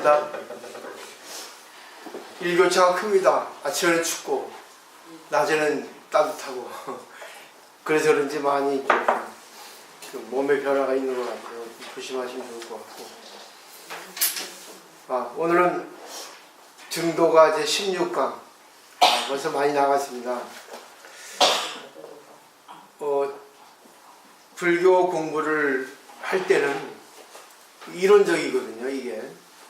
날마다 일교차가 큽니다. 아침에는 춥고 낮에는 따뜻하고 그래서 그런지 많이 그 몸의 변화가 있는 것 같아요. 조심하시면 좋을 것 같고. 오늘은 증도가 제 16강 벌써 많이 나갔습니다. 불교 공부를 할 때는 이론적이거든요. 이게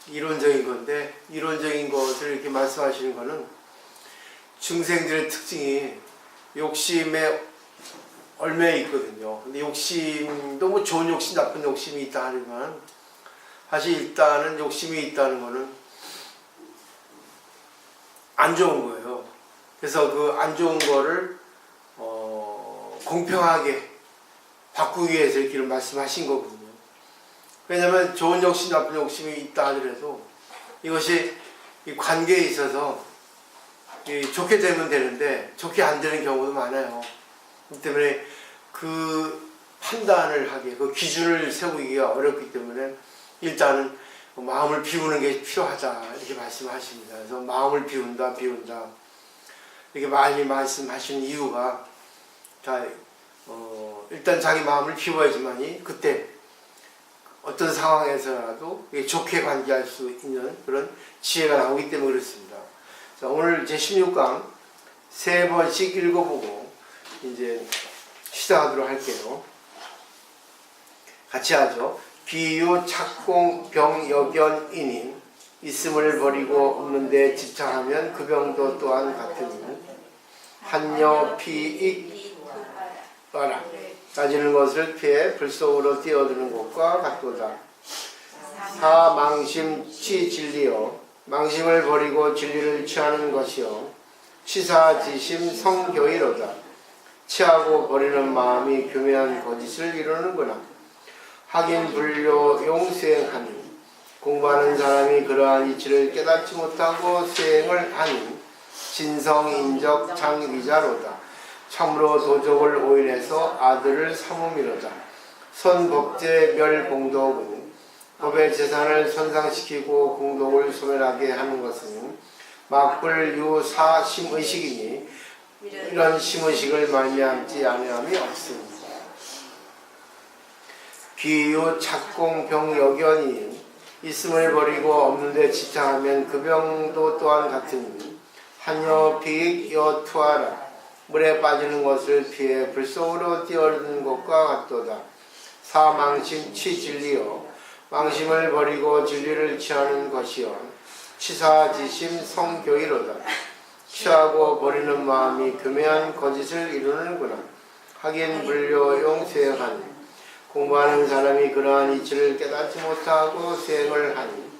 이론적인 건데, 이론적인 것을 이렇게 말씀하시는 거는 중생들의 특징이 욕심에 얽매여 있거든요. 근데 욕심도 뭐 좋은 욕심, 나쁜 욕심이 있다 하지만 사실 일단은 욕심이 있다는 거는 안 좋은 거예요. 그래서 그 안 좋은 거를 공평하게 바꾸기 위해서 이렇게 말씀하신 거거든요. 왜냐하면 좋은 욕심, 나쁜 욕심이 있다 하더라도 이것이 이 관계에 있어서 좋게 되면 되는데 좋게 안 되는 경우도 많아요. 그렇기 때문에 그 판단을 하기, 그 기준을 세우기가 어렵기 때문에 일단은 마음을 비우는 게 필요하다 이렇게 말씀하십니다. 그래서 마음을 비운다 이렇게 많이 말씀하시는 이유가 일단 자기 마음을 비워야지만이 그때 어떤 상황에서라도 좋게 관계할 수 있는 그런 지혜가 나오기 때문에 그렇습니다. 자, 오늘 제 16강 3번씩 읽어보고 이제 시작하도록 할게요. 같이 하죠. 비유 착공 병여견이니 있음을 버리고 없는데 집착하면 그 병도 또한 같으니 한여 피익 봐라. 따지는 것을 피해 불속으로 뛰어드는 것과 같도다. 사망심 치진리요 망심을 버리고 진리를 취하는 것이요 치사지심 성교이로다. 취하고 버리는 마음이 교묘한 거짓을 이루는구나. 하긴 불교용 수행하니 공부하는 사람이 그러한 이치를 깨닫지 못하고 수행을 하니 진성인적 장위자로다. 참으로 도적을 오인해서 아들을 삼음이로다. 선법제 멸공덕은 법의 재산을 손상시키고 공덕을 소멸하게 하는 것은 막불유사 심의식이니 이런 심의식을 말미암지 아니함이 없습니다. 비유 착공 병여견이 있음을 버리고 없는데 집착하면 그 병도 또한 같으니 한여 비익 여투하라. 물에 빠지는 것을 피해 불속으로 뛰어드는 것과 같도다. 사망심 치진리요 망심을 버리고 진리를 취하는 것이요 치사지심 성교이로다. 취하고 버리는 마음이 교묘한 거짓을 이루는구나. 하긴 불교용 수행하니 공부하는 사람이 그러한 이치를 깨닫지 못하고 수행을 하니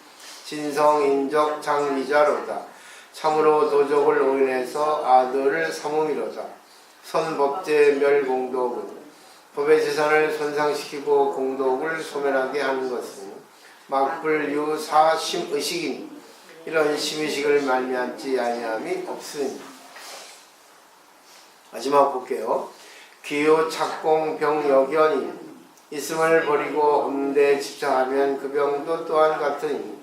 진성인적 장위자로다. 참으로 도적을 오인해서 아들을 삼음이로다. 선법제 멸공덕은 법의 재산을 손상시키고 공덕을 소멸하게 하는 것은 막불유사 심의식이니 이런 심의식을 말미암지 아니함이 없으니. 마지막 볼게요. 기요 착공 병여견이 있음을 버리고 없는데 집착하면 그 병도 또한 같으니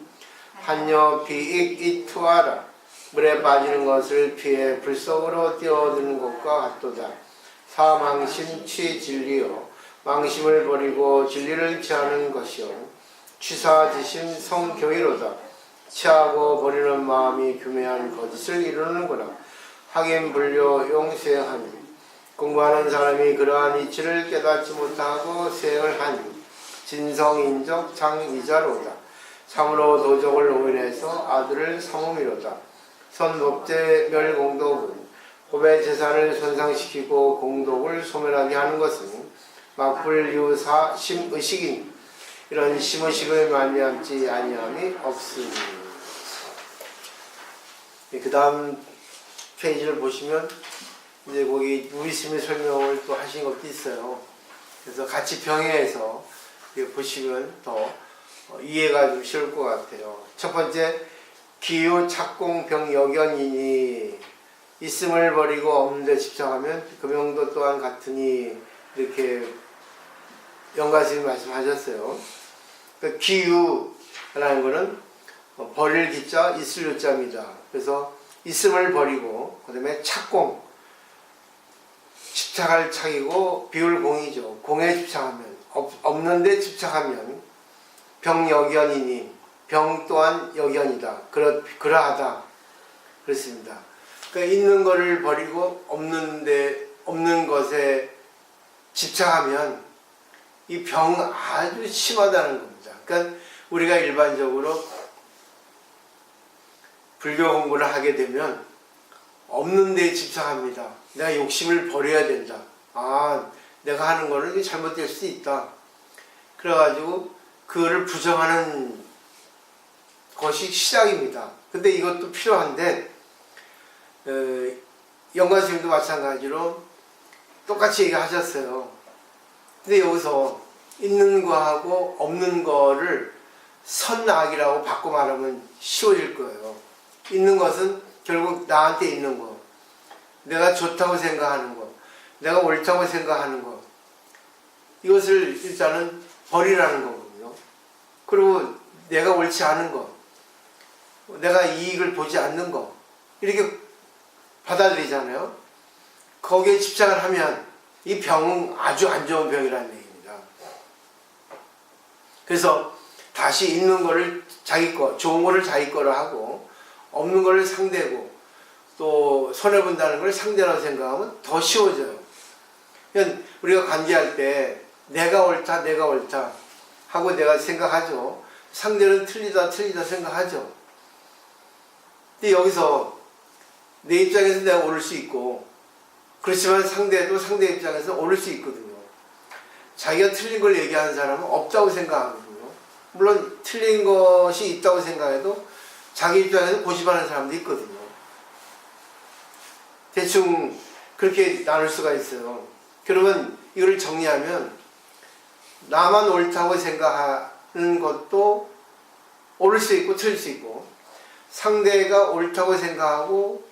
한여 비익 이투하라. 물에 빠지는 것을 피해 불속으로 뛰어드는 것과 같도다. 사망심 취진리요 망심을 버리고 진리를 취하는 것이요 취사지심 성교이로다. 취하고 버리는 마음이 교묘한 거짓을 이루는구나. 하긴 불교용 수행하니 공부하는 사람이 그러한 이치를 깨닫지 못하고 수행을 하니 진성인적 장위자로다. 참으로 도적을 오인해서 아들을 삼음이로다. 선법제 멸공덕은 법의 재산을 손상시키고 공덕을 소멸하게 하는 것은 막불유사 심의식이니 이런 심의식을 말미암지 아니함이 없으니. 그 다음 페이지를 보시면 이제 거기 무의심의 설명을 또 하신 것도 있어요. 그래서 같이 병행해서 보시면 더 이해가 좀 쉬울 것 같아요. 첫 번째, 기유 착공 병여견이니 있음을 버리고 없는데 집착하면 그 병도 또한 같으니 이렇게 영가스님이 말씀하셨어요. 그 기유라는 것은 버릴 기자 있을 요자입니다. 그래서 있음을 버리고 그 다음에 착공, 집착할 착이고 비울 공이죠. 공에 집착하면, 없는데 집착하면 병여견이니 병 또한 여견이다. 그러하다. 그렇습니다. 그러니까 있는 것을 버리고 없는 것에 집착하면 이 병 아주 심하다는 겁니다. 그러니까 우리가 일반적으로 불교 공부를 하게 되면 없는 데에 집착합니다. 내가 욕심을 버려야 된다. 아, 내가 하는 거는 잘못될 수 있다. 그래가지고 그거를 부정하는 것이 시작입니다. 근데 이것도 필요한데 영관 스님도 마찬가지로 똑같이 얘기하셨어요. 근데 여기서 있는 거하고 없는 거를 선악이라고 바꿔 말하면 쉬워질 거예요. 있는 것은 결국 나한테 있는 거, 내가 좋다고 생각하는 거, 내가 옳다고 생각하는 거, 이것을 일단은 버리라는 거거든요. 그리고 내가 옳지 않은 거, 내가 이익을 보지 않는 거, 이렇게 받아들이잖아요. 거기에 집착을 하면 이 병은 아주 안 좋은 병이라는 얘기입니다. 그래서 다시 있는 거를 자기 거, 좋은 거를 자기 거로 하고 없는 거를 상대고 또 손해본다는 걸 상대라고 생각하면 더 쉬워져요. 그러니까 우리가 관계할 때 내가 옳다 하고 내가 생각하죠. 상대는 틀리다 생각하죠. 근데 여기서 내 입장에서 내가 옳을 수 있고, 그렇지만 상대도 상대 입장에서 옳을 수 있거든요. 자기가 틀린 걸 얘기하는 사람은 없다고 생각하거든요. 물론 틀린 것이 있다고 생각해도 자기 입장에서 고집하는 사람도 있거든요. 대충 그렇게 나눌 수가 있어요. 그러면 이걸 정리하면 나만 옳다고 생각하는 것도 옳을 수 있고 틀릴 수 있고, 상대가 옳다고 생각하고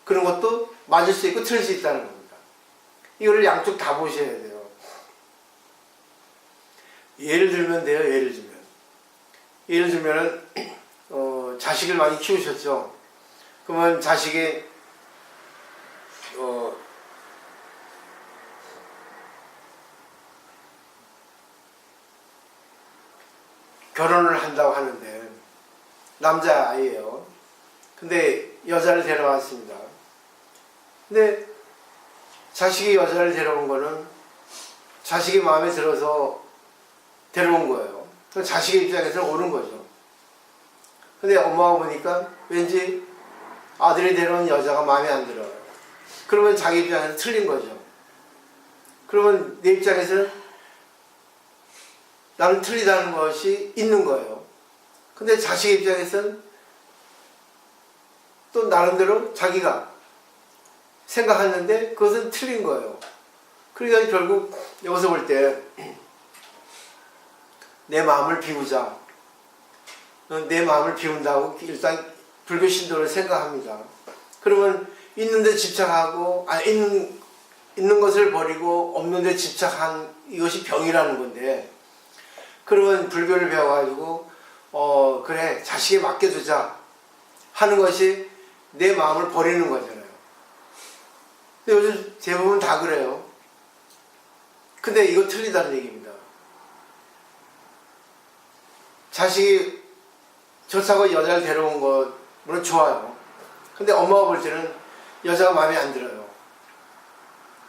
그런 것도 맞을 수 있고 틀릴 수 있다는 겁니다. 이거를 양쪽 다 보셔야 돼요. 예를 들면 돼요. 예를 들면은 자식을 많이 키우셨죠. 그러면 자식이 결혼을 한다고 하는데 남자아이예요. 근데 여자를 데려왔습니다. 근데 자식이 여자를 데려온 거는 자식이 마음에 들어서 데려온 거예요. 자식의 입장에서는 옳은 거죠. 근데 엄마가 보니까 왠지 아들이 데려온 여자가 마음에 안 들어요. 그러면 자기 입장에서 틀린 거죠. 그러면 내 입장에서는 나는 틀리다는 것이 있는 거예요. 근데 자식 입장에서는 또 나름대로 자기가 생각하는데 그것은 틀린 거예요. 그러니까 결국 여기서 볼 때 내 마음을 비우자. 내 마음을 비운다고 일단 불교 신도를 생각합니다. 그러면 있는데 집착하고 있는 것을 버리고 없는데 집착한 이것이 병이라는 건데, 그러면 불교를 배워가지고 그래 자식에 맡겨두자 하는 것이 내 마음을 버리는 거잖아요. 근데 요즘 대부분 다 그래요. 근데 이거 틀리다는 얘기입니다. 자식이 좋다고 여자를 데려온 것 물론 좋아요. 근데 엄마가 볼 때는 여자가 마음에 안 들어요.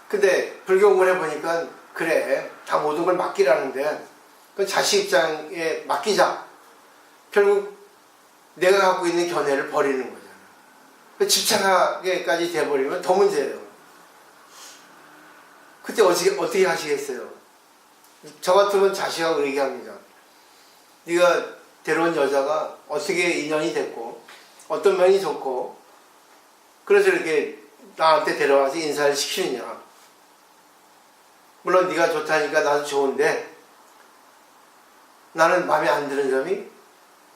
근데 불교 공부를 해보니까 그래 다 모든 걸 맡기라는데 그 자식 입장에 맡기자. 결국 내가 갖고 있는 견해를 버리는 거잖아요. 그 집착하게까지 돼버리면 더 문제예요. 그때 어떻게 하시겠어요? 저 같으면 자식하고 얘기합니다. 네가 데려온 여자가 어떻게 인연이 됐고 어떤 면이 좋고 그래서 이렇게 나한테 데려와서 인사를 시키느냐. 물론 네가 좋다니까 나도 좋은데 나는 마음에 안 드는 점이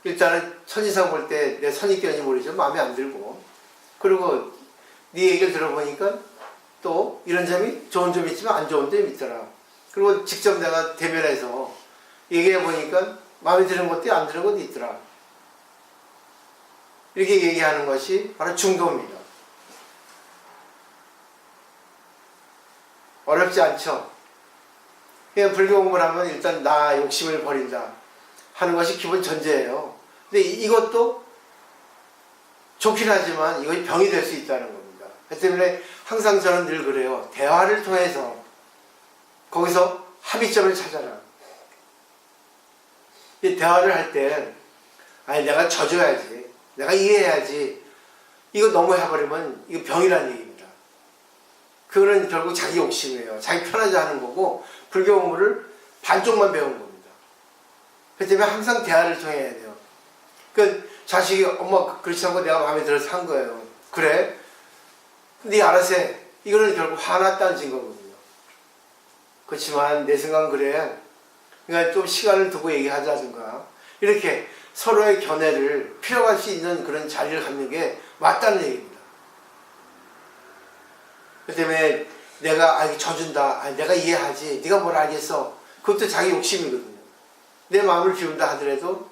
일단은 첫인상 볼 때 내 선입견이 모르지만 마음에 안 들고, 그리고 네 얘기를 들어보니까 또 이런 점이 좋은 점이 있지만 안 좋은 점이 있더라. 그리고 직접 내가 대면해서 얘기해 보니까 마음에 드는 것도 안 드는 것도 있더라. 이렇게 얘기하는 것이 바로 중도입니다. 어렵지 않죠? 그냥 불교 공부를 하면 일단 나 욕심을 버린다 하는 것이 기본 전제예요. 근데 이것도 좋긴 하지만 이것이 병이 될 수 있다는 겁니다. 그렇기 때문에 항상 저는 늘 그래요. 대화를 통해서 거기서 합의점을 찾아라. 이 대화를 할 때 아니 내가 져줘야지, 내가 이해해야지, 이거 너무 해버리면 이거 병이라는 얘기입니다. 그거는 결국 자기 욕심이에요. 자기 편하자 하는 거고 불교 공부를 반쪽만 배운 겁니다. 그렇기 때문에 항상 대화를 통해야 돼요. 그 자식이 엄마 그렇지 않고 내가 마음에 들어서 한 거예요. 그래? 네 알아서 해. 이거는 결국 화났다는 증거거든요. 그렇지만 내 생각은 그래. 그러니까 좀 시간을 두고 얘기하자든가 이렇게 서로의 견해를 필요할 수 있는 그런 자리를 갖는 게 맞다는 얘기입니다. 그렇기 때문에 내가 이거 져준다, 내가 이해하지, 네가 뭘 알겠어, 그것도 자기 욕심이거든요. 내 마음을 비운다 하더라도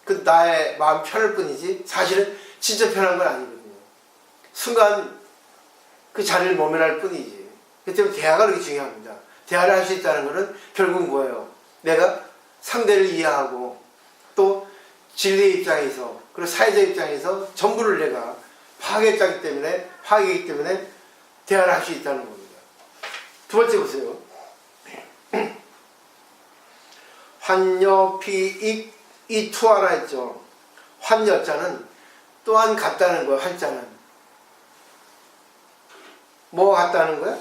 그 나의 마음 편할 뿐이지 사실은 진짜 편한 건 아니거든요. 순간 그 자리를 모면할 뿐이지. 그렇기 때문에 대화가 그렇게 중요합니다. 대화를 할 수 있다는 것은 결국 뭐예요? 내가 상대를 이해하고 또 진리의 입장에서 그리고 사회적 입장에서 전부를 내가 파악했기 때문에 대화를 할 수 있다는 겁니다. 두 번째 보세요. 환여 피익 이 투하라 했죠. 환여자는 또한 같다는 거예요. 한자는 뭐가 같다는 거야?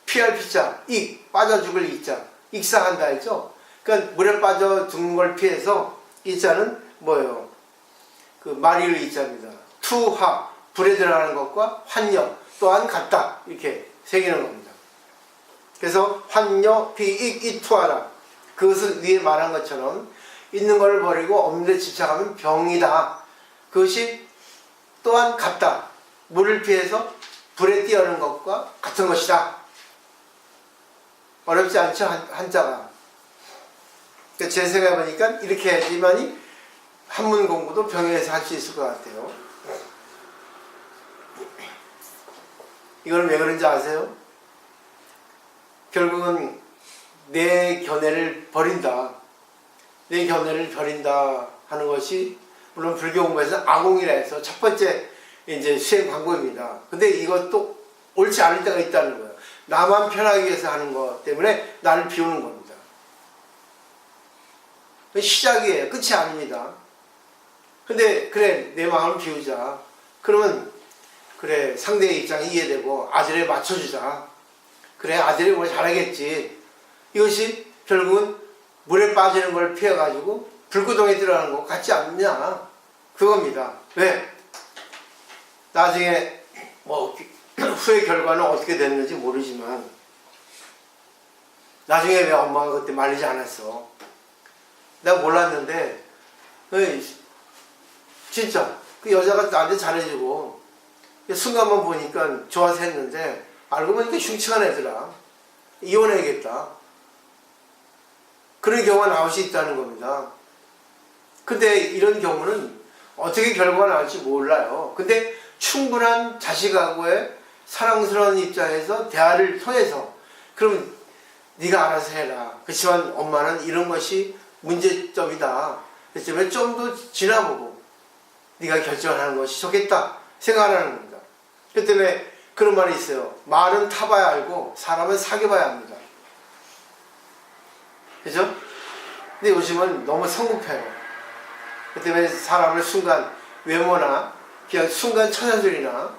피할 피자, 익 빠져 죽을 이자, 익사한다 했죠. 그러니까 물에 빠져 죽는 걸 피해서 이자는 뭐예요? 그 마리의 이자입니다. 투하 불에 들어가는 것과 환여 또한 같다 이렇게 새기는 겁니다. 그래서 환여 피익 이 투하라, 그것은 위에 말한 것처럼 있는 걸 버리고 없는 데 집착하면 병이다. 그것이 또한 같다. 물을 피해서 불에 뛰어오는 것과 같은 것이다. 어렵지 않죠? 한자가. 그러니까 제 생각해 보니까 이렇게 해야지만이 한문 공부도 병행해서 할 수 있을 것 같아요. 이거는 왜 그런지 아세요? 결국은 내 견해를 버린다. 내 견해를 버린다 하는 것이 물론 불교 공부에서 아공이라 해서 첫 번째 이제 수행 방법입니다. 근데 이것도 옳지 않을 때가 있다는 거예요. 나만 편하기 위해서 하는 것 때문에 나를 비우는 겁니다. 시작이에요. 끝이 아닙니다. 근데 그래 내 마음을 비우자. 그러면 그래 상대의 입장이 이해되고 아들에 맞춰주자. 그래 아들이 뭐 잘하겠지. 이것이 결국은 물에 빠지는 걸 피해가지고 불구덩이에 들어가는 거 같지 않냐 그겁니다. 왜? 나중에 뭐 후의 결과는 어떻게 됐는지 모르지만 나중에 왜 엄마가 그때 말리지 않았어? 내가 몰랐는데 진짜 그 여자가 나한테 잘해주고 순간만 보니까 좋아서 했는데 알고 보니까 흉측한 애더라. 이혼해야겠다. 그런 경우가 나올 수 있다는 겁니다. 근데 이런 경우는 어떻게 결과가 나올지 몰라요. 근데 충분한 자식하고의 사랑스러운 입장에서 대화를 통해서 그럼 네가 알아서 해라. 그렇지만 엄마는 이런 것이 문제점이다. 그렇지만 좀 더 지나보고 네가 결정하는 것이 좋겠다 생각하라는 겁니다. 그 때문에 그런 말이 있어요. 말은 타봐야 알고 사람은 사귀어봐야 합니다. 그죠? 근데 요즘은 너무 성급해요. 그 때문에 사람을 순간 외모나 그냥 순간 처자들이나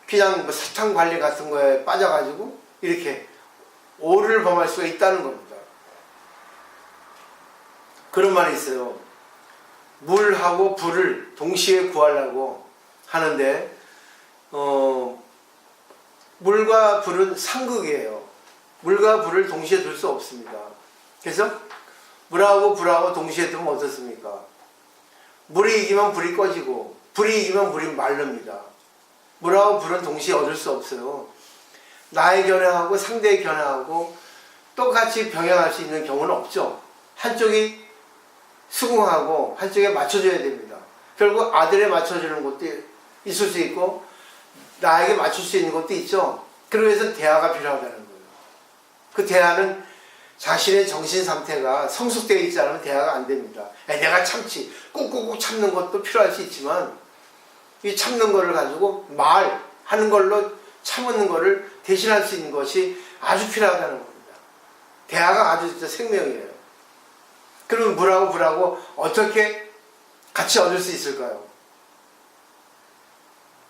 그냥 뭐 사탕 관리 같은 거에 빠져가지고 이렇게 오류를 범할 수가 있다는 겁니다. 그런 말이 있어요. 물하고 불을 동시에 구하려고 하는데 물과 불은 상극이에요. 물과 불을 동시에 둘 수 없습니다. 그래서 물하고 불하고 동시에 두면 어떻습니까? 물이 이기면 불이 꺼지고 불이 이기면 물이 마릅니다. 물하고 불은 동시에 얻을 수 없어요. 나의 견해하고 상대의 견해하고 똑같이 병행할 수 있는 경우는 없죠. 한쪽이 수긍하고 한쪽에 맞춰줘야 됩니다. 결국 아들에 맞춰주는 것도 있을 수 있고 나에게 맞출 수 있는 것도 있죠. 그러면서 대화가 필요하다는 거예요. 그 대화는 자신의 정신 상태가 성숙되어 있지 않으면 대화가 안 됩니다. 내가 참지, 꾹꾹꾹 참는 것도 필요할 수 있지만 이 참는 거를 가지고 말하는 걸로 참는 거를 대신할 수 있는 것이 아주 필요하다는 겁니다. 대화가 아주 진짜 생명이에요. 그러면 물하고 어떻게 같이 얻을 수 있을까요?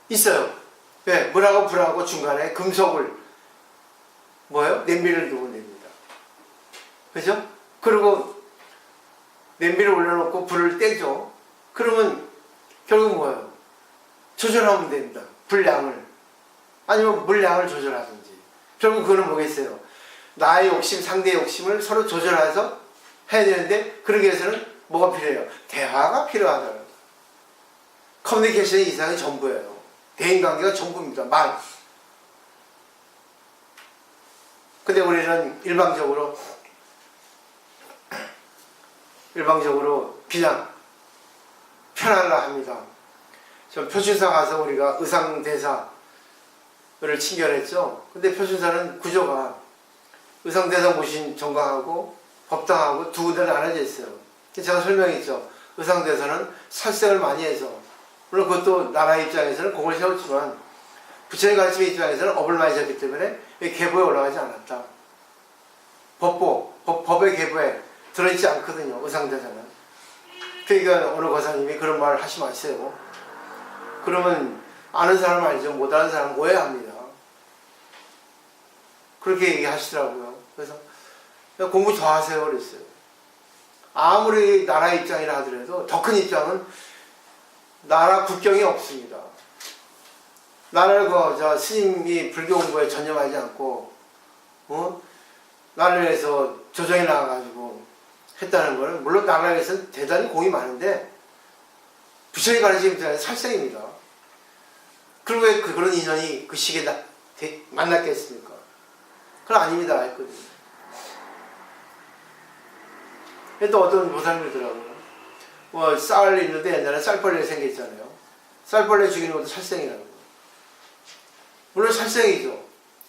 있어요. 네, 물하고 불하고 중간에 금속을 뭐예요? 냄비를 두면 됩니다. 그죠? 그리고 냄비를 올려놓고 불을 떼죠. 그러면 결국 뭐예요? 조절하면 됩니다. 불량을. 아니면 물량을 조절하든지. 결국 그거는 뭐겠어요? 나의 욕심, 상대의 욕심을 서로 조절해서 해야 되는데 그러기 위해서는 뭐가 필요해요? 대화가 필요하다는 거예요. 커뮤니케이션이 이상이 전부예요. 대인관계가 전부입니다. 말. 근데 우리는 일방적으로 그냥 편하려 합니다. 저 표준사 가서 우리가 의상대사를 친결했죠. 근데 표준사는 구조가 의상대사 모신 정강하고 법당하고 두 군데를 나눠져 있어요. 제가 설명했죠. 의상대사는 살생을 많이 해서 물론 그것도 나라 입장에서는 공을 세웠지만 부처님 가르침의 입장에서는 업을 많이 졌기 때문에 계보에 올라가지 않았다. 법의 계보에 들어있지 않거든요. 의상대사는. 그러니까 어느 거사님이 그런 말을 하지 마세요. 그러면 아는 사람 알죠. 못 아는 사람 오해합니다. 그렇게 얘기하시더라고요. 그래서 공부 더 하세요 그랬어요. 아무리 나라 입장이라 하더라도 더 큰 입장은 나라 국경이 없습니다. 나를 스님이 불교 공부에 전념하지 않고 나를 위해서 조정에 나와가지고 했다는 거는 물론 나라에서는 대단히 공이 많은데 부처님 가르치는 입장에서 살생입니다. 그리고 왜 그런 인연이 그 시기에 만났겠습니까? 그건 아닙니다. 했거든요. 또 어떤 보살님이더라고요. 쌀 있는데 옛날에 쌀벌레 생겼잖아요. 쌀벌레 죽이는 것도 살생이라는 거예요. 물론 살생이죠.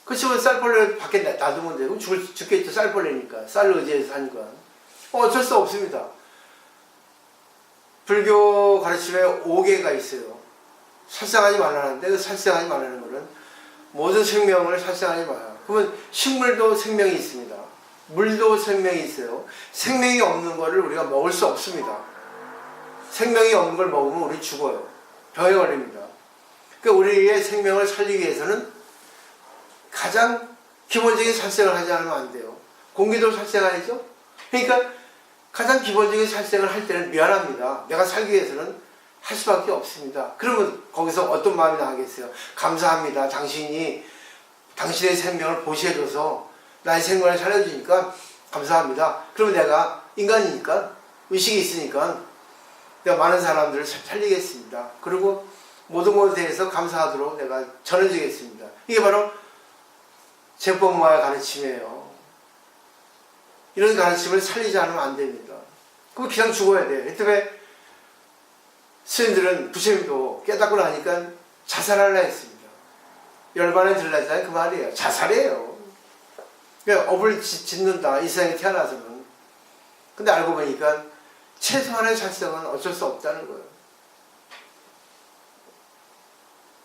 그렇지만 쌀벌레 밖에 놔두면 되고 죽겠죠. 쌀벌레니까. 쌀을 의지해서 하니까. 어쩔 수 없습니다. 불교 가르침에 5개가 있어요. 살생하지 말라는데 그 살생하지 말라는 거는 모든 생명을 살생하지 마라. 그러면 식물도 생명이 있습니다. 물도 생명이 있어요. 생명이 없는 거를 우리가 먹을 수 없습니다. 생명이 없는 걸 먹으면 우리 죽어요. 병에 걸립니다. 그러니까 우리의 생명을 살리기 위해서는 가장 기본적인 살생을 하지 않으면 안 돼요. 공기도 살생하죠? 그러니까 가장 기본적인 살생을 할 때는 미안합니다. 내가 살기 위해서는 할 수밖에 없습니다. 그러면 거기서 어떤 마음이 나겠어요? 감사합니다. 당신이 당신의 생명을 보시해줘서 나의 생명을 살려주니까 감사합니다. 그러면 내가 인간이니까 의식이 있으니까 내가 많은 사람들을 살리겠습니다. 그리고 모든 것에 대해서 감사하도록 내가 전해주겠습니다. 이게 바로 제법마의 가르침이에요. 이런 가르침을 살리지 않으면 안 됩니다. 그럼 그냥 죽어야 돼요. 때문에 스님들은 부처님도 깨닫고 나니까 자살하려 했습니다. 열반에 들라잖아요. 그 말이에요. 자살이에요. 그러니까 업을 짓는다. 이 세상에 태어나서는. 근데 알고 보니까 최소한의 살생은 어쩔 수 없다는 거예요.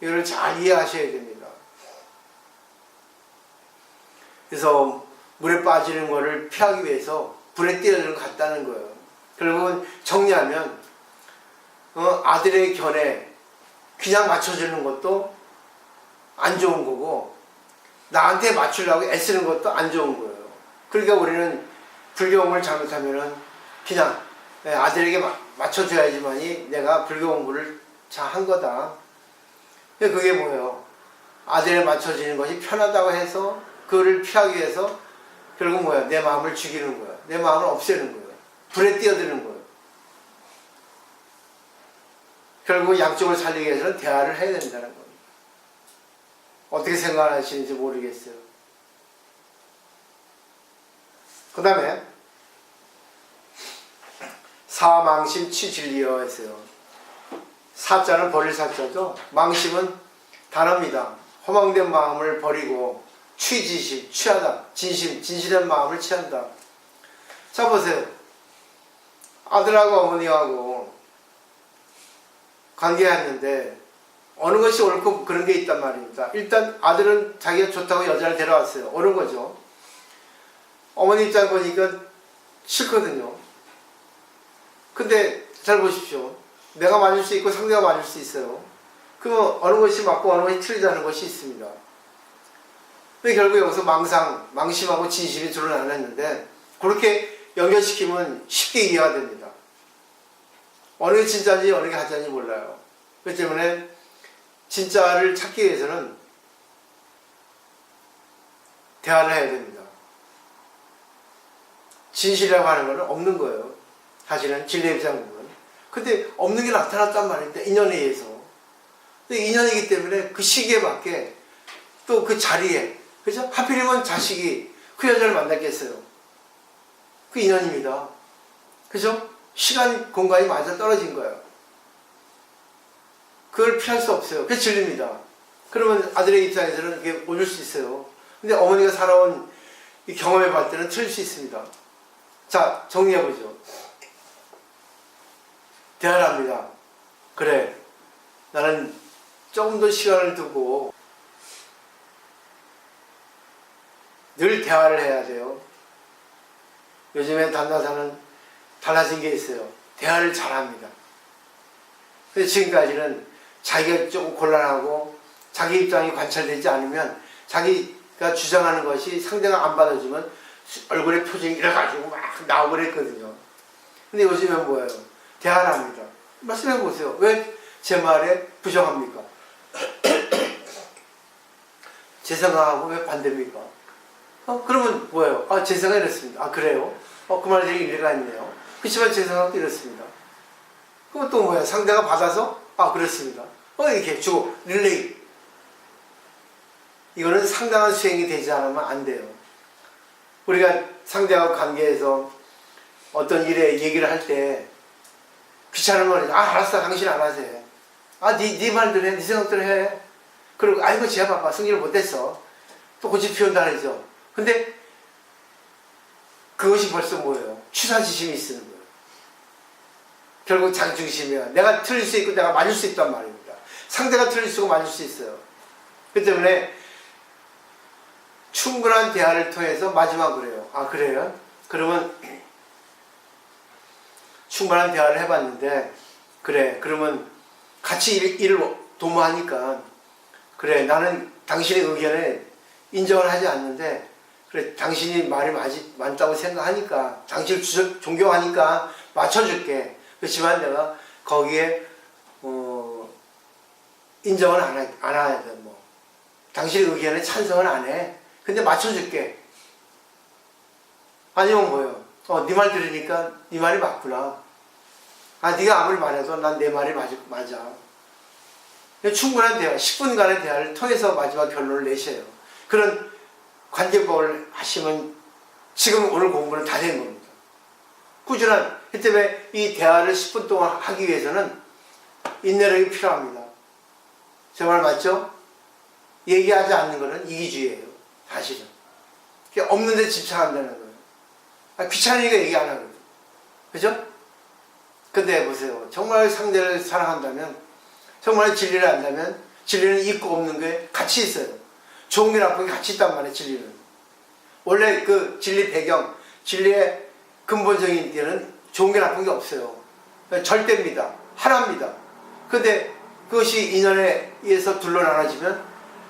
이걸 잘 이해하셔야 됩니다. 그래서 물에 빠지는 것을 피하기 위해서 불에 뛰어드는 것 같다는 거예요. 결국은 정리하면 아들의 견해 그냥 맞춰주는 것도 안 좋은 거고 나한테 맞추려고 애쓰는 것도 안 좋은 거예요. 그러니까 우리는 불교공부를 잘못하면은 그냥 아들에게 맞춰줘야지만이 내가 불교 공부를 잘 한 거다. 그게 뭐예요? 아들에 맞춰지는 것이 편하다고 해서 그거를 피하기 위해서 결국 뭐야? 내 마음을 죽이는 거야. 내 마음을 없애는 거예요. 불에 뛰어드는 거예요. 결국 양쪽을 살리기 위해서는 대화를 해야 된다는 겁니다. 어떻게 생각하시는지 모르겠어요. 그 다음에 사망심 취진리여 했어요. 사자는 버릴 사자죠. 망심은 단어입니다. 허망된 마음을 버리고 취지심, 취하다. 진심, 진실한 마음을 취한다. 자 보세요. 아들하고 어머니하고 관계했는데 어느 것이 옳고 그런 게 있단 말입니다. 일단 아들은 자기가 좋다고 여자를 데려왔어요. 옳은 거죠. 어머니 입장 보니까 싫거든요. 근데 잘 보십시오. 내가 맞을 수 있고 상대가 맞을 수 있어요. 그러면 어느 것이 맞고 어느 것이 틀리다는 것이 있습니다. 근데 결국 여기서 망심하고 진심이 둘을 나눴는데 그렇게 연결시키면 쉽게 이해가 됩니다. 어느 게 진짜인지 어느 게 가짜인지 몰라요. 그렇기 때문에 진짜를 찾기 위해서는 대화를 해야 됩니다. 진실이라고 하는 것은 없는 거예요. 사실은 진리의 입장은. 근데 없는 게 나타났단 말입니다. 인연에 의해서. 근데 인연이기 때문에 그 시기에 맞게 또 그 자리에, 그죠? 하필이면 자식이 그 여자를 만났겠어요. 그 인연입니다. 그죠? 시간, 공간이 맞아 떨어진 거예요. 그걸 피할 수 없어요. 그게 진리입니다. 그러면 아들의 입장에서는 그게 옳을 수 있어요. 근데 어머니가 살아온 이 경험해 봤을 때는 틀릴 수 있습니다. 자, 정리해보죠. 대화를 합니다. 그래, 나는 조금 더 시간을 두고 늘 대화를 해야 돼요. 요즘에 단나사는 달라진 게 있어요. 대화를 잘합니다. 그래서 지금까지는 자기가 조금 곤란하고 자기 입장이 관찰되지 않으면 자기가 주장하는 것이 상대가 안 받아주면 얼굴에 표정이 이래가지고 막 나오고 그랬거든요. 근데 요즘엔 뭐예요? 대화를 합니다. 말씀해 보세요. 왜 제 말에 부정합니까? 제 생각하고 왜 반대입니까? 그러면 뭐예요? 제 생각이 이렇습니다. 그래요? 그 말에 일리가 있네요. 그렇지만 제 생각도 이렇습니다. 그럼 또 뭐예요? 상대가 받아서 그렇습니다. 이렇게 주고 릴레이. 이거는 상당한 수행이 되지 않으면 안 돼요. 우리가 상대하고 관계에서 어떤 일에 얘기를 할 때 귀찮은 거는 알았어, 당신 안 하세요. 네 말대로 해, 네 생각대로 해. 그리고 아이고 쟤 봐봐, 승리를 못했어. 또 고집 피운다 그러죠. 근데 그것이 벌써 뭐예요? 취사지심이 있는 거예요. 결국 자기중심이야. 내가 틀릴 수 있고 내가 맞을 수 있단 말입니다. 상대가 틀릴 수 있고 맞을 수 있어요. 그렇기 때문에 충분한 대화를 통해서 마지막으로 해요. 그래요? 그러면 충분한 대화를 해봤는데 그래, 그러면 같이 일을 도모하니까 그래, 나는 당신의 의견에 인정을 하지 않는데 그래, 당신이 말이 맞다고 생각하니까 당신을 존경하니까 맞춰줄게. 그렇지만 내가 거기에 인정을 안 해야 돼. 당신의 의견에 찬성을 안 해. 근데 맞춰줄게. 아니면 뭐예요? 네 말 들으니까 네 말이 맞구나. 네가 아무리 말해도 난 내 말이 맞아. 충분한 대화, 10분간의 대화를 통해서 마지막 결론을 내셔요. 그런 관계법을 하시면 지금 오늘 공부는 다 된 겁니다. 꾸준한, 그 때문에 이 대화를 10분 동안 하기 위해서는 인내력이 필요합니다. 제 말 맞죠? 얘기하지 않는 것은 이기주의예요. 사실은. 없는 데 집착한다는 거예요. 귀찮으니까 얘기 안 하거든요. 그죠? 근데 보세요. 정말 상대를 사랑한다면, 정말 진리를 안다면, 진리는 있고 없는 게 같이 있어요. 좋은 게 나쁜 게 같이 있단 말이에요, 진리는. 원래 그 진리 배경, 진리의 근본적인 데는 좋은 게 나쁜 게 없어요. 절대입니다. 하나입니다. 근데 그것이 인연에 의해서 둘러 나눠지면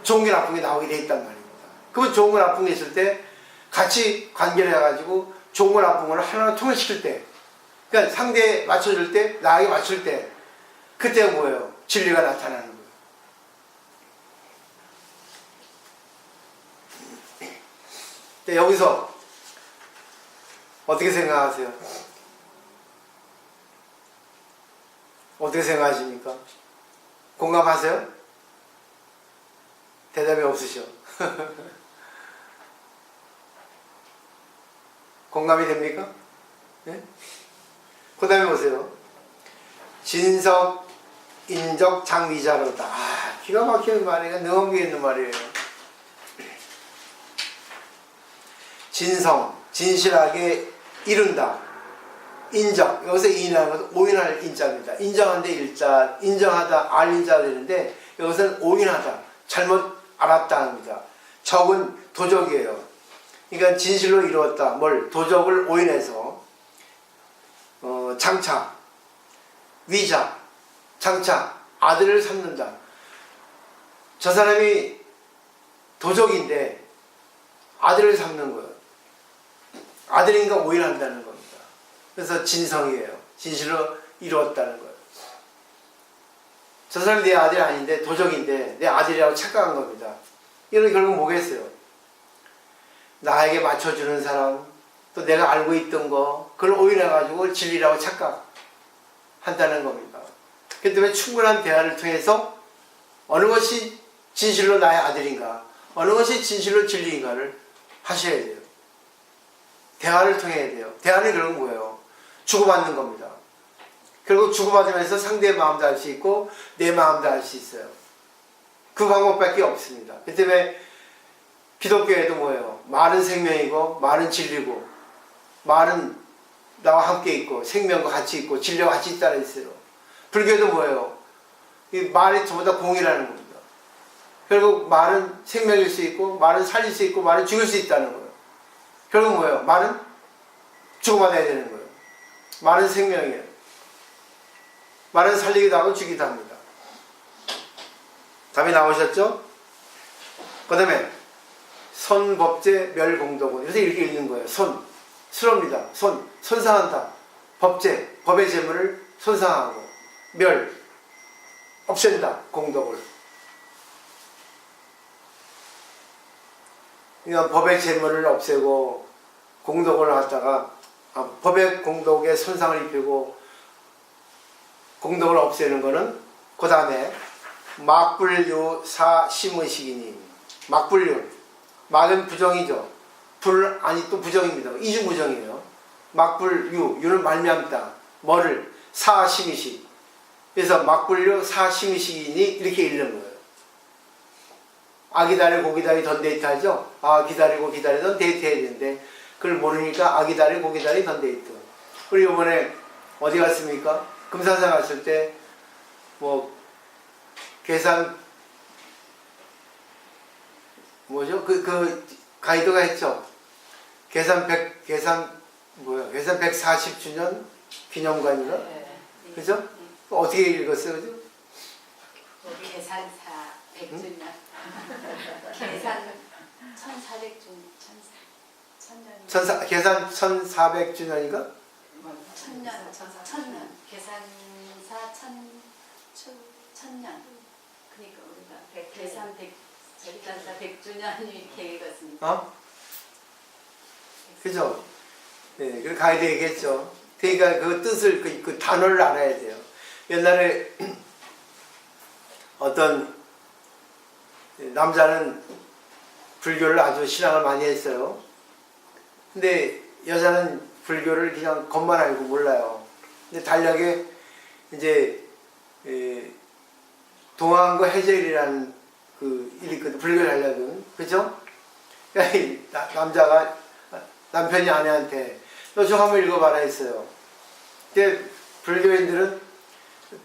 좋은 게 나쁜 게 나오게 돼 있단 말입니다. 그러면 좋은 거 나쁜 게 있을 때 같이 관계를 해가지고 좋은 거 나쁜 걸 하나로 통일시킬 때, 그러니까 상대에 맞춰줄 때, 나에게 맞출 때, 그때가 뭐예요? 진리가 나타나는 거예요. 네, 여기서 어떻게 생각하세요? 어떻게 생각하십니까? 공감하세요? 대답이 없으셔. 공감이 됩니까? 네? 그 다음에 보세요. 진석, 인적, 장위자로다. 아, 기가 막히는 말이에요. 능엄기에 있는 말이에요. 진성, 진실하게 이룬다. 인정, 여기서 인하는 것은 오인할 인자입니다. 인정한데 일자, 인정하다, 알인자가 되는데 여기서는 오인하다, 잘못 알았다 합니다. 적은 도적이에요. 그러니까 진실로 이루었다. 뭘? 도적을 오인해서 장차, 위자, 장차, 아들을 삼는다. 저 사람이 도적인데 아들을 삼는 거예요. 아들인가 오인한다는 겁니다. 그래서 진성이에요. 진실로 이루었다는 거예요. 저 사람이 내 아들이 아닌데 도적인데 내 아들이라고 착각한 겁니다. 이건 결국 뭐겠어요? 나에게 맞춰주는 사람, 또 내가 알고 있던 거, 그걸 오인해가지고 진리라고 착각한다는 겁니다. 그렇기 때문에 충분한 대화를 통해서 어느 것이 진실로 나의 아들인가, 어느 것이 진실로 진리인가를 하셔야 돼요. 대화를 통해야 돼요. 대화는 결국 뭐예요? 주고받는 겁니다. 결국 주고받으면서 상대의 마음도 알 수 있고 내 마음도 알 수 있어요. 그 방법밖에 없습니다. 그 때문에 기독교에도 뭐예요? 말은 생명이고 말은 진리고 말은 나와 함께 있고 생명과 같이 있고 진리와 같이 있다는 있어요. 불교도 뭐예요? 이 말이 전부 다 공이라는 겁니다. 결국 말은 생명일 수 있고 말은 살릴 수 있고 말은 죽일 수 있다는 거예요. 결국 뭐예요? 말은 주고받아야 되는 거예요. 말은 생명이에요. 말은 살리기도 하고 죽이기도 합니다. 답이 나오셨죠? 그 다음에 선법제 멸공덕은 그래서 이렇게 읽는 거예요. 수로입니다. 손상한다. 법제, 법의 재물을 손상하고 멸, 없앤다. 공덕을. 그러니까 법의 재물을 없애고 공덕을 갖다가 법의 공덕에 손상을 입히고 공덕을 없애는 거는 그 다음에 막불유사 심의식이니 막불유 막은 부정이죠. 불 아니 또 부정입니다. 이중부정이에요. 막불유 유는 말미암다. 뭐를 사심의식. 그래서 막불유 사심의식이니 이렇게 읽는 거예요. 아기다리 고기다리 던 데이트 하죠. 아 기다리고 기다리던 데이트 해야 되는데 그걸 모르니까 아기다리 고기다리 던 데이트. 우리 이번에 어디 갔습니까? 금산사 갔을 때 뭐 계산 뭐죠? 그 가이드가 했죠. 계산 140주년 기념관인가? 그죠? 어떻게 읽었어요? 그죠? 계산사 100주년. 계산 1400주년. 계산 1400주년인가? 천년. 계산사 천년. 그러니까 우리가 계산사 100주년 이렇게 읽었습니다. 그죠? 네, 그 가이드 얘기했죠. 그러니까 그 뜻을, 그 단어를 알아야 돼요. 옛날에 어떤 남자는 불교를 아주 신앙을 많이 했어요. 근데 여자는 불교를 그냥 겉만 알고 몰라요. 근데 달력에 이제 동안과 해젤이라는 그 일이 있거든. 불교 달력은. 그죠? 그러니까 남자가 남편이 아내한테 너 좀 한번 읽어봐라 했어요. 근데 불교인들은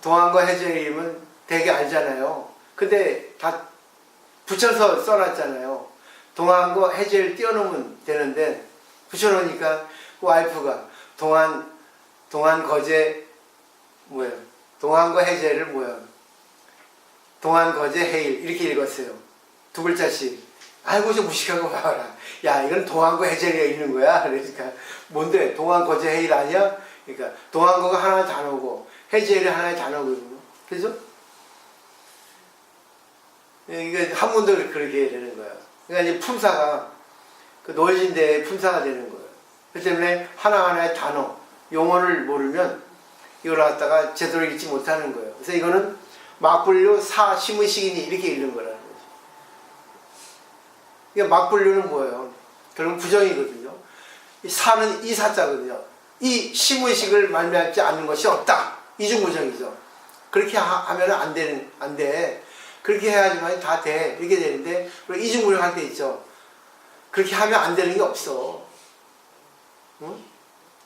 동안과 해젤이면 되게 알잖아요. 근데 다 붙여서 써놨잖아요. 동안과 해젤 띄워놓으면 되는데 붙여놓으니까 그 와이프가 동안 거제 뭐예요? 동안과 해젤을 뭐예요? 동안 거제 해일 이렇게 읽었어요. 두 글자씩. 아이고 좀 무식하고 봐라. 야 이건 동안과 해젤이 읽는 거야. 그러니까 뭔데 동안 거제 해일 아니야? 그러니까 동안거가 하나의 단어고 해젤이 하나의 단어거든요. 그죠? 이게 한문도 그렇게 되는 거예요. 그러니까 이제 품사가 그 놓여진 데에 품사가 되는 거예요. 그렇기 때문에 하나하나의 단어, 용어를 모르면 이걸 갖다가 제대로 읽지 못하는 거예요. 그래서 이거는 막불류 사심의식이니 이렇게 읽는 거라는 거죠. 이게 막불류는 뭐예요? 결국 부정이거든요. 이 사는 이사자거든요. 이 심의식을 말미암지 않는 것이 없다. 이중구정이죠. 그렇게 하면 안 돼. 그렇게 해야지만 다 돼. 이렇게 되는데, 우리 이중구정 할 때 있죠. 그렇게 하면 안 되는 게 없어. 응?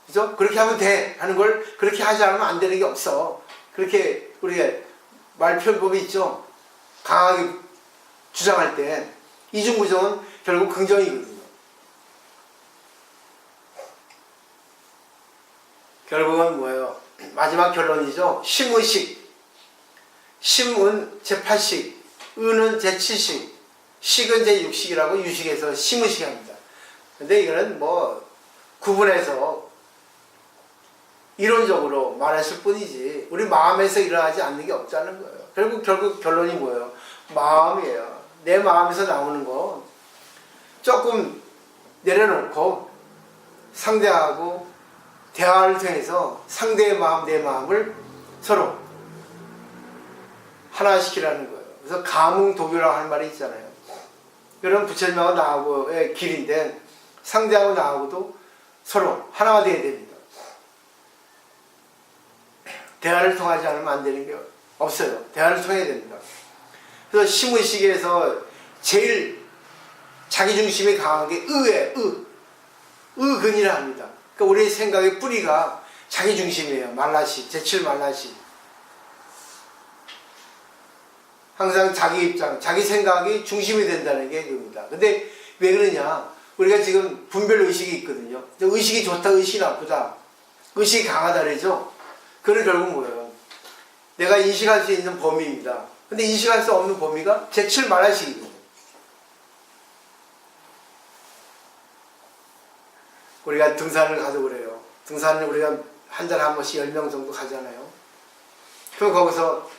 그죠? 그렇게 하면 돼. 하는 걸 그렇게 하지 않으면 안 되는 게 없어. 그렇게 우리가 말표현법이 있죠. 강하게 주장할 때. 이중구정은 결국 긍정이거든요. 결국은 뭐예요? 마지막 결론이죠. 심의식. 심은 제8식, 의는 제7식, 식은 제6식이라고 유식에서 심의식 합니다. 근데 이거는 뭐 구분해서 이론적으로 말했을 뿐이지 우리 마음에서 일어나지 않는 게 없다는 거예요. 결국 결론이 뭐예요? 마음이에요. 내 마음에서 나오는 거 조금 내려놓고 상대하고 대화를 통해서 상대의 마음, 내 마음을 서로 하나시키라는 거예요. 그래서 감응도교라고 하는 말이 있잖아요. 그런 부처님하고 나하고의 길인데 상대하고 나하고도 서로 하나가 되어야 됩니다. 대화를 통하지 않으면 안 되는 게 없어요. 대화를 통해야 됩니다. 그래서 심의식에서 제일 자기중심이 강한 게 의근이라 합니다. 그러니까 우리의 생각의 뿌리가 자기중심이에요. 말라시, 제7말라시. 항상 자기 입장, 자기 생각이 중심이 된다는 게 이겁니다. 근데 왜 그러냐? 우리가 지금 분별의식이 있거든요. 의식이 좋다, 의식이 나쁘다. 의식이 강하다 그러죠? 그건 결국 뭐예요? 내가 인식할 수 있는 범위입니다. 근데 인식할 수 없는 범위가 제7말라식이거든요. 우리가 등산을 가도 그래요. 등산을 우리가 한 달에 한 번씩 10명 정도 가잖아요. 그럼 거기서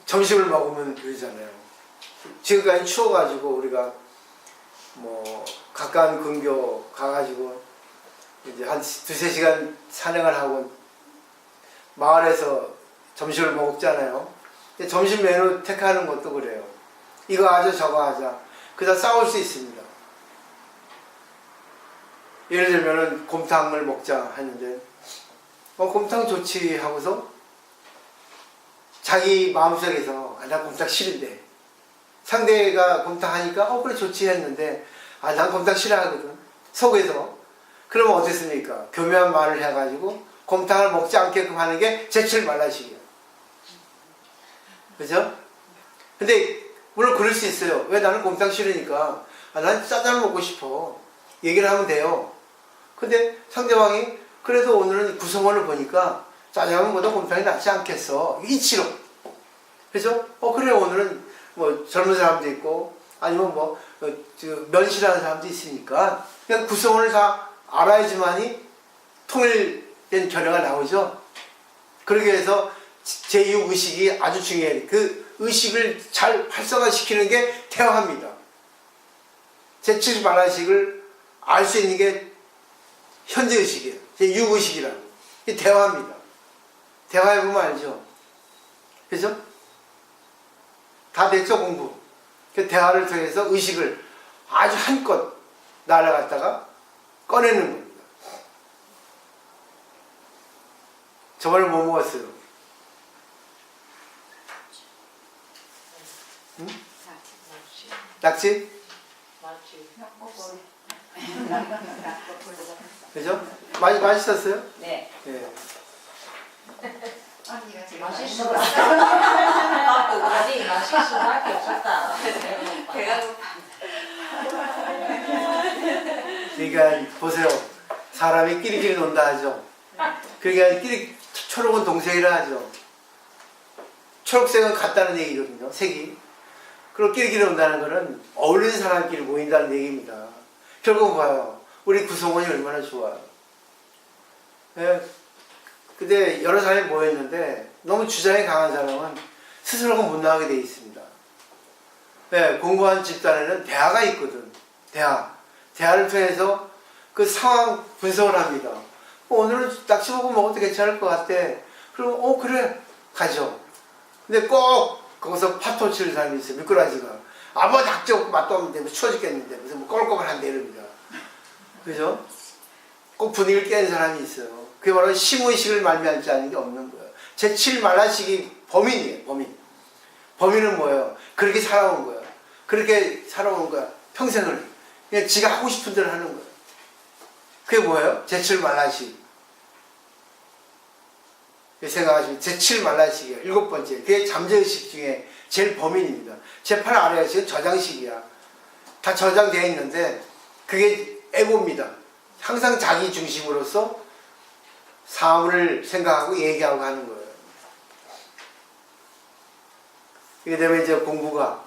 점심을 먹으면 그러잖아요. 지금까지 추워가지고 우리가 뭐 가까운 근교 가가지고 이제 한 2~3시간 산행을 하고 마을에서 점심을 먹잖아요. 근데 점심 메뉴 택하는 것도 그래요. 이거 하자 저거 하자. 그러다 싸울 수 있습니다. 예를 들면은 곰탕을 먹자 하는데 곰탕 좋지 하고서 자기 마음속에서 나 곰탕 싫은데 상대가 곰탕 하니까 그래 좋지 했는데 난 곰탕 싫어하거든 속에서. 그러면 어땠습니까? 교묘한 말을 해가지고 곰탕을 먹지 않게끔 하는 게 제7말라식이에요. 그죠? 근데 물론 그럴 수 있어요. 왜? 나는 곰탕 싫으니까 난 짜장을 먹고 싶어. 얘기를 하면 돼요. 근데 상대방이 그래도 오늘은 구성원을 보니까 짜장면보다 곰탕이 낫지 않겠어. 이치로. 그래서 그래 오늘은 뭐 젊은 사람도 있고 아니면 뭐 면 싫어하는 사람도 있으니까 그냥 구성원을 다 알아야지만이 통일된 결과가 나오죠. 그러기 위해서 제6의식이 아주 중요해요. 그 의식을 잘 활성화시키는 게 대화입니다. 제7말라식을 알 수 있는 게 현재의식이에요. 제6의식이라고. 이게 대화입니다. 대화해보면 알죠. 그죠? 다 됐죠, 공부. 그 대화를 통해서 의식을 아주 한껏 날아갔다가 꺼내는 겁니다. 저번에 뭐 먹었어요? 응? 낙지? 그죠? 맛있었어요? 네. 네. 맛있어. 아니 맛있을 수밖에 없었다. 배가 고파. 그러니까 보세요. 사람이 끼리끼리 논다 하죠. 그러니까 초록은 동색이라 하죠. 초록색은 같다는 얘기거든요. 색이. 그리고 끼리끼리 논다는 것은 어울리는 사람끼리 모인다는 얘기입니다. 결국 봐요. 우리 구성원이 얼마나 좋아요. 예. 근데 여러 사람이 모였는데 너무 주장이 강한 사람은 스스로가 못 나가게 돼 있습니다. 예. 공부한 집단에는 대화가 있거든. 대화를 통해서 그 상황 분석을 합니다. 오늘은 낙지볶음 먹어도 괜찮을 것 같아. 그럼 그래 가죠. 근데 꼭 거기서 파토 치는 사람이 있어요. 미꾸라지가. 뭐 낙지볶음 맛도 없는데 뭐 추워 죽겠는데 무슨 뭐 껄껄한데 이럽니다. 그죠? 꼭 분위기를 깨는 사람이 있어요. 그게 바로 심의식을 말미암지 않는 게 없는 거예요. 제7말라식이 범인이에요. 범인은 뭐예요? 그렇게 살아온 거예요. 그렇게 살아온 거야. 평생을. 그냥 지가 하고 싶은 대로 하는 거예요. 그게 뭐예요? 제7말라식. 생각하시면 제7말라식이에요. 7번째. 그게 잠재의식 중에 제일 범인입니다. 제8아래의식은 저장식이야. 다 저장되어 있는데 그게 에고입니다. 항상 자기 중심으로서 사물을 생각하고 얘기하고 하는 거예요. 이게 되면 이제 공부가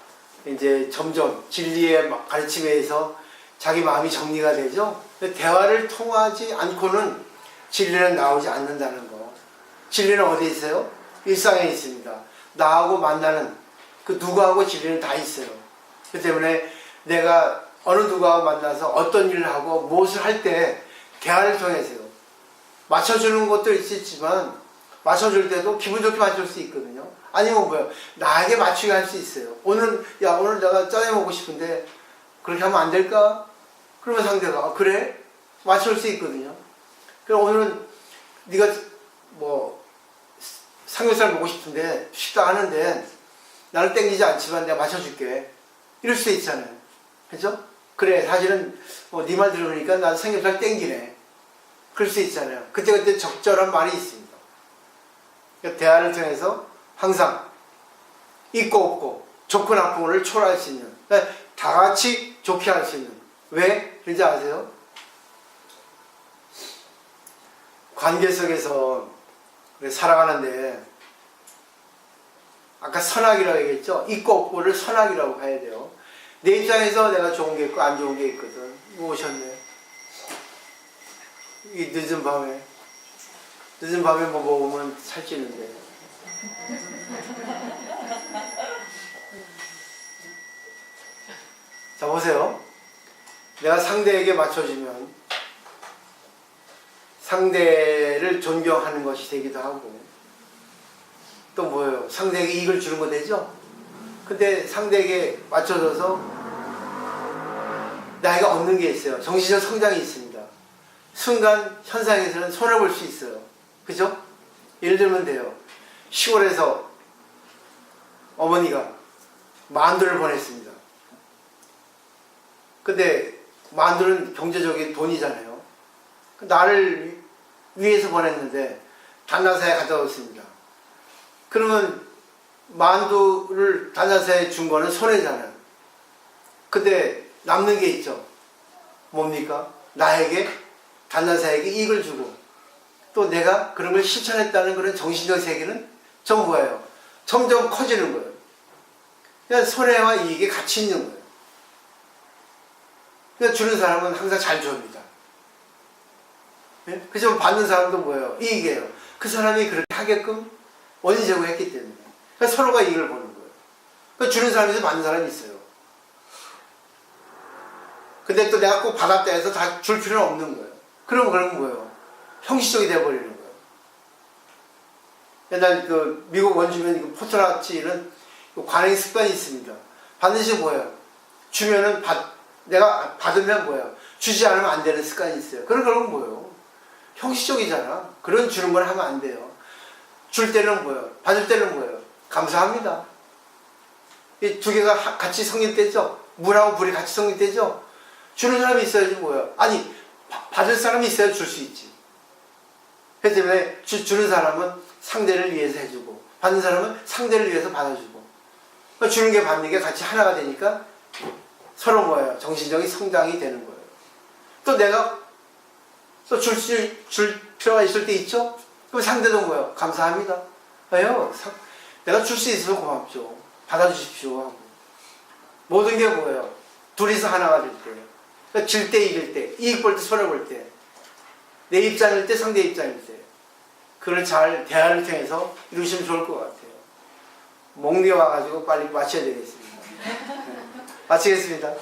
이제 점점 진리의 가르침에 의해서 자기 마음이 정리가 되죠. 대화를 통하지 않고는 진리는 나오지 않는다는 거. 진리는 어디 있어요? 일상에 있습니다. 나하고 만나는 그 누구하고 진리는 다 있어요. 그렇기 때문에 내가 어느 누구하고 만나서 어떤 일을 하고 무엇을 할 때 대화를 통해서요. 맞춰주는 것도 있지만 맞춰줄 때도 기분 좋게 맞출 수 있거든요. 아니면 뭐예요? 나에게 맞추게 할 수 있어요. 오늘 내가 짜장 먹고 싶은데 그렇게 하면 안 될까? 그러면 상대가 그래? 맞출 수 있거든요. 그럼 오늘은 네가 뭐 삼겹살 먹고 싶은데 식당 하는데 나를 땡기지 않지만 내가 맞춰줄게. 이럴 수 있잖아요. 그죠? 그래 사실은 네 말 들으니까 난 삼겹살 땡기네. 그럴 수 있잖아요. 그때 적절한 말이 있습니다. 그러니까 대화를 통해서 항상 있고 없고 좋고 나쁨을 초월할 수 있는, 그러니까 다 같이 좋게 할 수 있는. 왜? 그런지 아세요? 관계 속에서 살아가는데 아까 선악이라고 얘기했죠? 있고 없고를 선악이라고 봐야 돼요. 내 입장에서 내가 좋은 게 있고 안 좋은 게 있거든. 뭐 오셨네. 이 늦은 밤에 뭐 먹으면 살찌는데. 자 보세요. 내가 상대에게 맞춰주면 상대를 존경하는 것이 되기도 하고, 또 뭐예요? 상대에게 이익을 주는 거 되죠? 근데 상대에게 맞춰줘서 나이가 얻는 게 있어요. 정신적 성장이 있습니다. 순간 현상에서는 손해볼 수 있어요. 그죠? 예를 들면 돼요. 시골에서 어머니가 만두를 보냈습니다. 근데 만두는 경제적인 돈이잖아요. 나를 위해서 보냈는데 단나사에 갖다 뒀습니다. 그러면 만두를 단나사에 준 거는 손해잖아요. 근데 남는 게 있죠. 뭡니까? 나에게 단나사에게 이익을 주고 또 내가 그런 걸 실천했다는 그런 정신적 세계는 전 뭐예요? 점점 커지는 거예요. 그냥 손해와 이익이 같이 있는 거예요. 그러니까 주는 사람은 항상 잘 줍니다. 예? 그죠? 받는 사람도 뭐예요? 이익이에요. 그 사람이 그렇게 하게끔 원인 제공했기 때문에. 그러니까 서로가 이익을 보는 거예요. 그러니까 주는 사람이 있어요, 받는 사람이 있어요. 근데 또 내가 꼭 받았다 해서 다 줄 필요는 없는 거예요. 그러면 뭐예요? 형식적이 돼버리는 거예요. 옛날 그 미국 원주민 그 포트라치는 관행 습관이 있습니다. 반드시 뭐예요? 주면은 내가 받으면 뭐예요? 주지 않으면 안 되는 습관이 있어요. 그런 건 뭐예요? 형식적이잖아. 그런 주는 걸 하면 안 돼요. 줄 때는 뭐예요? 받을 때는 뭐예요? 감사합니다. 이 두 개가 같이 성립되죠? 물하고 불이 같이 성립되죠? 주는 사람이 있어야지 뭐예요? 아니, 받을 사람이 있어야 줄 수 있지. 그렇기 때문에 주는 사람은 상대를 위해서 해주고 받는 사람은 상대를 위해서 받아주고, 그러니까 주는 게 받는 게 같이 하나가 되니까 서로 뭐예요? 정신적인 성장이 되는 거예요. 또 내가 또 줄 필요가 있을 때 있죠? 그럼 상대도 뭐예요? 감사합니다. 왜요? 내가 줄 수 있어서 고맙죠. 받아주십시오 하고. 모든 게 뭐예요? 둘이서 하나가 될 때. 그러니까 질 때 이길 때, 이익 볼 때 손해 볼 때, 내 입장일 때 상대 입장일 때, 그걸 잘 대화를 통해서 이루시면 좋을 것 같아요. 목이 와가지고 빨리 마쳐야 되겠습니다. 마치겠습니다.